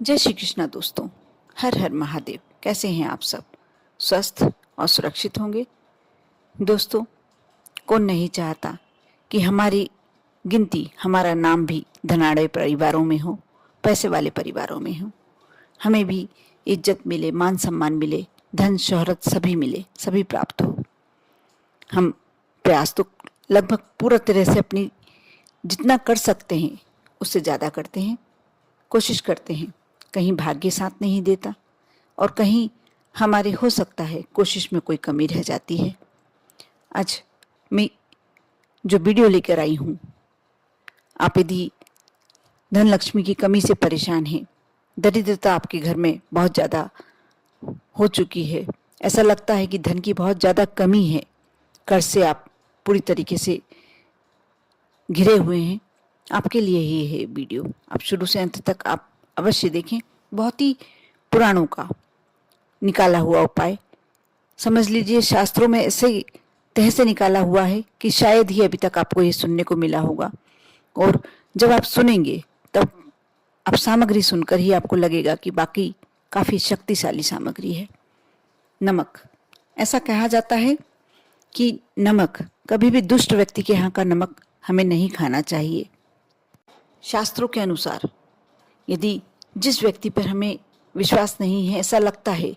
जय श्री कृष्णा दोस्तों। हर हर महादेव। कैसे हैं आप सब? स्वस्थ और सुरक्षित होंगे। दोस्तों, कौन नहीं चाहता कि हमारी गिनती, हमारा नाम भी धनाढ़ परिवारों में हो, पैसे वाले परिवारों में हो। हमें भी इज्जत मिले, मान सम्मान मिले, धन शोहरत सभी मिले, सभी प्राप्त हो। हम प्रयास तो लगभग पूरा तरह से अपनी जितना कर सकते हैं उससे ज़्यादा करते हैं, कोशिश करते हैं। कहीं भाग्य साथ नहीं देता और कहीं हमारे हो सकता है कोशिश में कोई कमी रह जाती है। आज मैं जो वीडियो लेकर आई हूँ, आप यदि धन लक्ष्मी की कमी से परेशान हैं, दरिद्रता आपके घर में बहुत ज़्यादा हो चुकी है, ऐसा लगता है कि धन की बहुत ज़्यादा कमी है, कर्ज से आप पूरी तरीके से घिरे हुए हैं, आपके लिए ही है वीडियो। आप शुरू से अंत तक आप अवश्य देखें। बहुत ही पुराणों का निकाला हुआ उपाय, समझ लीजिए शास्त्रों में ऐसे तह से निकाला हुआ है कि शायद ही अभी तक आपको ये सुनने को मिला होगा। और जब आप सुनेंगे तब आप सामग्री सुनकर ही आपको लगेगा कि बाकी काफ़ी शक्तिशाली सामग्री है। नमक। ऐसा कहा जाता है कि नमक कभी भी दुष्ट व्यक्ति के यहाँ का नमक हमें नहीं खाना चाहिए। शास्त्रों के अनुसार यदि जिस व्यक्ति पर हमें विश्वास नहीं है, ऐसा लगता है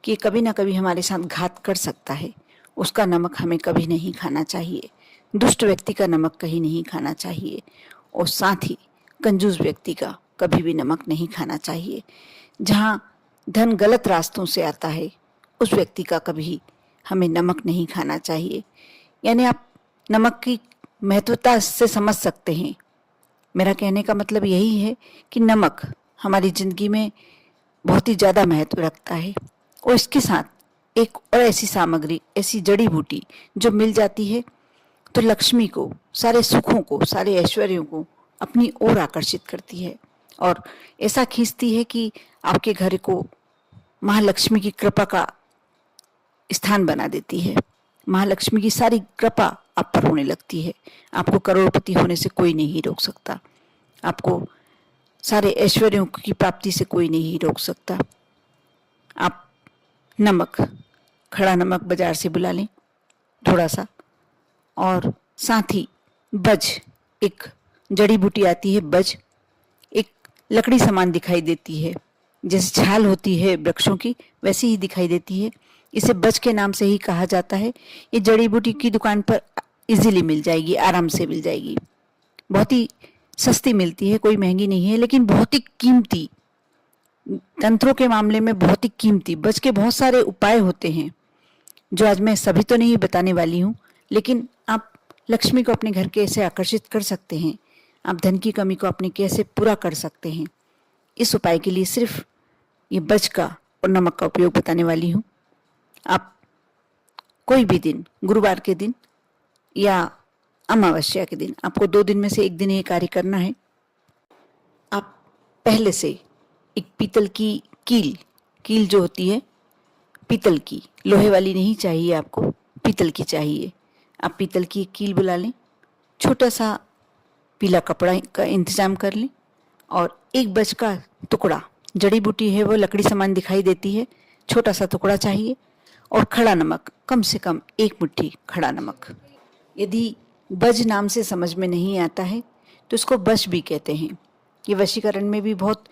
कि कभी ना कभी हमारे साथ घात कर सकता है, उसका नमक हमें कभी नहीं खाना चाहिए। दुष्ट व्यक्ति का नमक कहीं नहीं खाना चाहिए और साथ ही कंजूस व्यक्ति का कभी भी नमक नहीं खाना चाहिए। जहाँ धन गलत रास्तों से आता है उस व्यक्ति का कभी हमें नमक नहीं खाना चाहिए। यानी आप नमक की महत्वता से समझ सकते हैं। मेरा कहने का मतलब यही है कि नमक हमारी ज़िंदगी में बहुत ही ज़्यादा महत्व रखता है और इसके साथ एक और ऐसी सामग्री, ऐसी जड़ी बूटी जो मिल जाती है तो लक्ष्मी को, सारे सुखों को, सारे ऐश्वर्यों को अपनी ओर आकर्षित करती है और ऐसा खींचती है कि आपके घर को महालक्ष्मी की कृपा का स्थान बना देती है। महालक्ष्मी की सारी कृपा आप पर होने लगती है। आपको करोड़पति होने से कोई नहीं रोक सकता, आपको सारे ऐश्वर्यों की प्राप्ति से कोई नहीं रोक सकता। आप नमक, खड़ा नमक बाजार से बुला लें थोड़ा सा, और साथ ही बज, एक जड़ी बूटी आती है बज, एक लकड़ी समान दिखाई देती है, जैसे छाल होती है वृक्षों की वैसी ही दिखाई देती है। इसे बज के नाम से ही कहा जाता है। ये जड़ी बूटी की दुकान पर इजीली मिल जाएगी, आराम से मिल जाएगी, बहुत ही सस्ती मिलती है, कोई महंगी नहीं है, लेकिन बहुत ही कीमती, तंत्रों के मामले में बहुत ही कीमती। बज के बहुत सारे उपाय होते हैं जो आज मैं सभी तो नहीं बताने वाली हूँ, लेकिन आप लक्ष्मी को अपने घर कैसे आकर्षित कर सकते हैं, आप धन की कमी को अपने कैसे पूरा कर सकते हैं, इस उपाय के लिए सिर्फ ये बज का और नमक का उपयोग बताने वाली हूँ। आप कोई भी दिन, गुरुवार के दिन या अमावस्या के दिन, आपको 2 दिन में से एक दिन ये कार्य करना है। आप पहले से एक पीतल की कील जो होती है पीतल की, लोहे वाली नहीं चाहिए आपको, पीतल की चाहिए। आप पीतल की एक कील बुला लें, छोटा सा पीला कपड़ा का इंतजाम कर लें और एक बज का टुकड़ा, जड़ी बूटी है वो लकड़ी समान दिखाई देती है, छोटा सा टुकड़ा चाहिए, और खड़ा नमक, कम से कम 1 मुट्ठी खड़ा नमक। यदि बज नाम से समझ में नहीं आता है तो इसको बश भी कहते हैं। ये वशीकरण में भी बहुत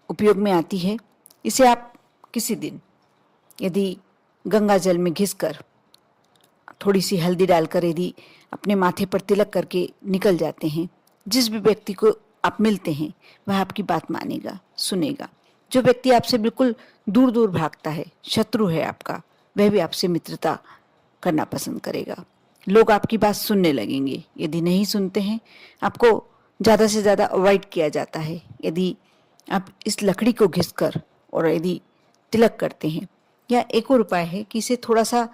उपयोग में आती है। इसे आप किसी दिन यदि गंगा जल में घिसकर थोड़ी सी हल्दी डालकर यदि अपने माथे पर तिलक करके निकल जाते हैं, जिस भी व्यक्ति को आप मिलते हैं वह आपकी बात मानेगा, सुनेगा। जो व्यक्ति आपसे बिल्कुल दूर दूर भागता है, शत्रु है आपका, वह भी आपसे मित्रता करना पसंद करेगा। लोग आपकी बात सुनने लगेंगे। यदि नहीं सुनते हैं, आपको ज़्यादा से ज़्यादा अवॉइड किया जाता है। यदि आप इस लकड़ी को घिसकर और यदि तिलक करते हैं, या एक और उपाय है कि इसे थोड़ा सा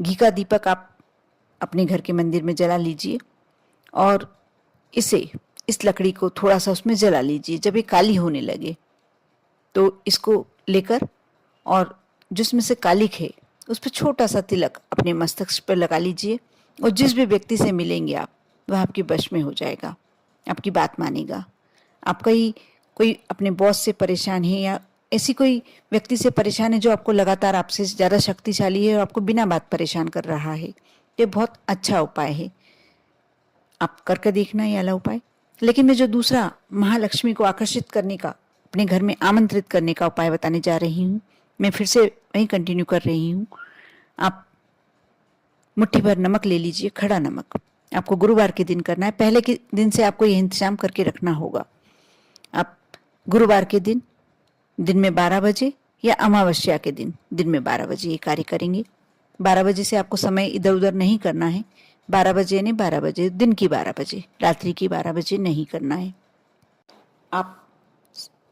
घी का दीपक आप अपने घर के मंदिर में जला लीजिए और इस लकड़ी को थोड़ा सा उसमें जला लीजिए। जब ये काली होने लगे तो इसको लेकर और जिसमें से कालिक है उस पर छोटा सा तिलक अपने मस्तक पर लगा लीजिए और जिस भी व्यक्ति से मिलेंगे आप, वह आपके वश में हो जाएगा, आपकी बात मानेगा। आपका ही कोई अपने बॉस से परेशान है या ऐसी कोई व्यक्ति से परेशान है जो आपको लगातार आपसे ज़्यादा शक्तिशाली है और आपको बिना बात परेशान कर रहा है, ये बहुत अच्छा उपाय है, आप करके देखना ये वाला उपाय। लेकिन मैं जो दूसरा महालक्ष्मी को आकर्षित करने का, अपने घर में आमंत्रित करने का उपाय बताने जा रही हूँ, मैं फिर से वहीं कंटिन्यू कर रही हूँ। आप मुट्ठी भर नमक ले लीजिए, खड़ा नमक। आपको गुरुवार के दिन करना है, पहले के दिन से आपको यह इंतजाम करके रखना होगा। आप गुरुवार के दिन में 12 बजे या अमावस्या के दिन में 12 बजे ये कार्य करेंगे। 12 बजे से आपको समय इधर उधर नहीं करना है। 12 बजे नहीं, 12 बजे, दिन की 12 बजे, रात्रि की 12 बजे नहीं करना है। आप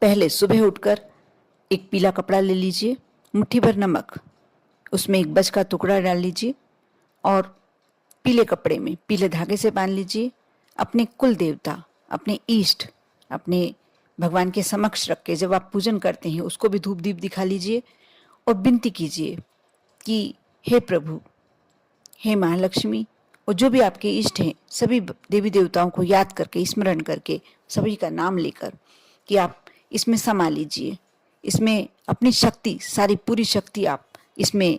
पहले सुबह उठकर एक पीला कपड़ा ले लीजिए, मुट्ठी भर नमक, उसमें एक बज का टुकड़ा डाल लीजिए और पीले कपड़े में पीले धागे से बांध लीजिए। अपने कुल देवता, अपने इष्ट, अपने भगवान के समक्ष रख के जब आप पूजन करते हैं उसको भी धूप दीप दिखा लीजिए और विनती कीजिए कि हे प्रभु, हे महालक्ष्मी, और जो भी आपके इष्ट हैं सभी देवी देवताओं को याद करके, स्मरण करके, सभी का नाम लेकर कि आप इसमें समा लीजिए, इसमें अपनी शक्ति, सारी पूरी शक्ति आप इसमें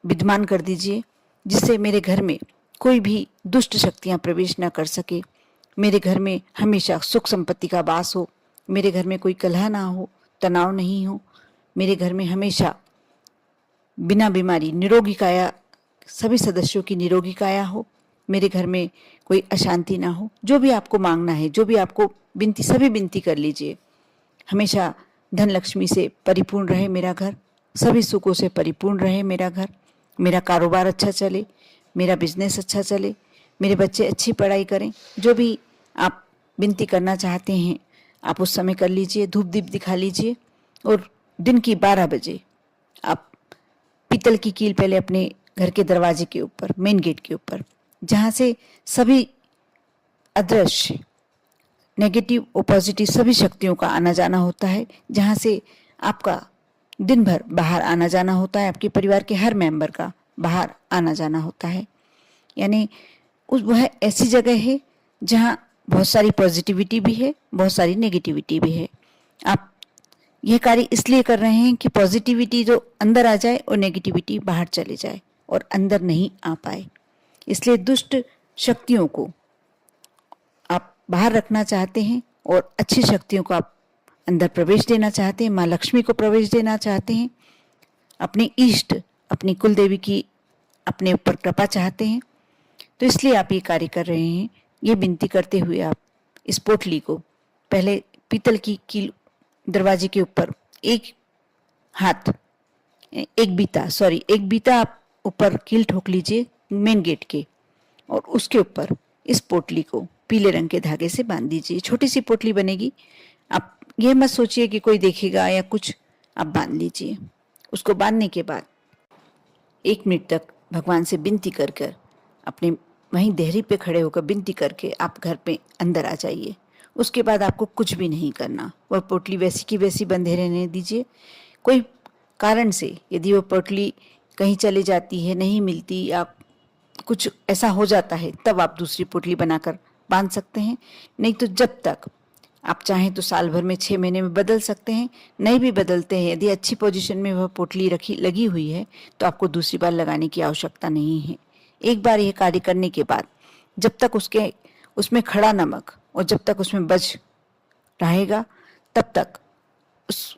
विद्यमान कर दीजिए, जिससे मेरे घर में कोई भी दुष्ट शक्तियां प्रवेश न कर सके, मेरे घर में हमेशा सुख संपत्ति का वास हो, मेरे घर में कोई कलह ना हो, तनाव नहीं हो, मेरे घर में हमेशा बिना बीमारी निरोगी काया, सभी सदस्यों की निरोगी काया हो, मेरे घर में कोई अशांति ना हो। जो भी आपको मांगना है, जो भी आपको विनती, सभी विनती कर लीजिए। हमेशा धन लक्ष्मी से परिपूर्ण रहे मेरा घर, सभी सुखों से परिपूर्ण रहे मेरा घर, मेरा कारोबार अच्छा चले, मेरा बिजनेस अच्छा चले, मेरे बच्चे अच्छी पढ़ाई करें। जो भी आप विनती करना चाहते हैं आप उस समय कर लीजिए, धूप दीप दिखा लीजिए और दिन की 12 बजे आप पीतल की कील पहले अपने घर के दरवाजे के ऊपर, मेन गेट के ऊपर, जहाँ से सभी अदृश्य, नेगेटिव और पॉजिटिव सभी शक्तियों का आना जाना होता है, जहाँ से आपका दिन भर बाहर आना जाना होता है, आपके परिवार के हर मेंबर का बाहर आना जाना होता है। यानी वह ऐसी जगह है जहाँ बहुत सारी पॉजिटिविटी भी है, बहुत सारी नेगेटिविटी भी है। आप यह कार्य इसलिए कर रहे हैं कि पॉजिटिविटी जो अंदर आ जाए और नेगेटिविटी बाहर चले जाए और अंदर नहीं आ पाए। इसलिए दुष्ट शक्तियों को आप बाहर रखना चाहते हैं और अच्छी शक्तियों को आप अंदर प्रवेश देना चाहते हैं, माँ लक्ष्मी को प्रवेश देना चाहते हैं, अपने इष्ट, अपनी कुल देवी की अपने ऊपर कृपा चाहते हैं, तो इसलिए आप ये कार्य कर रहे हैं। ये विनती करते हुए आप इस पोटली को पहले पीतल की कील दरवाजे के ऊपर एक बीता आप ऊपर कील ठोक लीजिए मेन गेट के, और उसके ऊपर इस पोटली को पीले रंग के धागे से बांध दीजिए। छोटी सी पोटली बनेगी, आप ये मत सोचिए कि कोई देखेगा या कुछ, आप बांध लीजिए। उसको बांधने के बाद 1 मिनट तक भगवान से विनती कर कर, अपने वहीं देहरी पे खड़े होकर विनती करके आप घर पे अंदर आ जाइए। उसके बाद आपको कुछ भी नहीं करना, वह पोटली वैसी की वैसी बंधे रहने दीजिए। कोई कारण से यदि वो पोटली कहीं चली जाती है, नहीं मिलती, या कुछ ऐसा हो जाता है, तब आप दूसरी पोटली बनाकर बांध सकते हैं। नहीं तो जब तक आप चाहें तो साल भर में 6 महीने में बदल सकते हैं। नहीं भी बदलते हैं, यदि अच्छी पोजीशन में वह पोटली लगी हुई है तो आपको दूसरी बार लगाने की आवश्यकता नहीं है। एक बार यह कार्य करने के बाद जब तक उसमें खड़ा नमक और जब तक उसमें बज रहेगा तब तक उस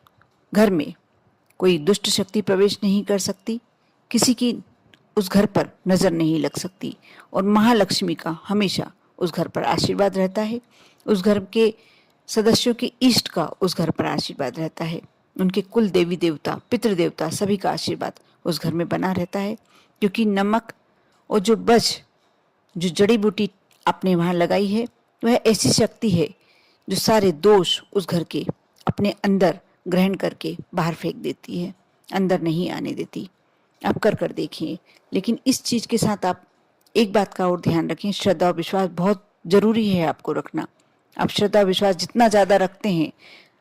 घर में कोई दुष्ट शक्ति प्रवेश नहीं कर सकती, किसी की उस घर पर नजर नहीं लग सकती, और महालक्ष्मी का हमेशा उस घर पर आशीर्वाद रहता है। उस घर के सदस्यों के इष्ट का उस घर पर आशीर्वाद रहता है, उनके कुल देवी देवता, पितृ देवता सभी का आशीर्वाद उस घर में बना रहता है। क्योंकि नमक और जो जड़ी बूटी आपने वहाँ लगाई है वह ऐसी शक्ति है जो सारे दोष उस घर के अपने अंदर ग्रहण करके बाहर फेंक देती है, अंदर नहीं आने देती। आप कर देखिए। लेकिन इस चीज के साथ आप एक बात का और ध्यान रखें, श्रद्धा और विश्वास बहुत जरूरी है आपको रखना। आप श्रद्धा विश्वास जितना ज्यादा रखते हैं,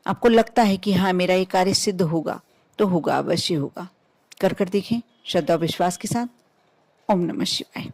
आपको लगता है कि हाँ मेरा ये कार्य सिद्ध होगा, तो होगा, अवश्य होगा। कर देखें श्रद्धा और विश्वास के साथ। ओम नमः शिवाय।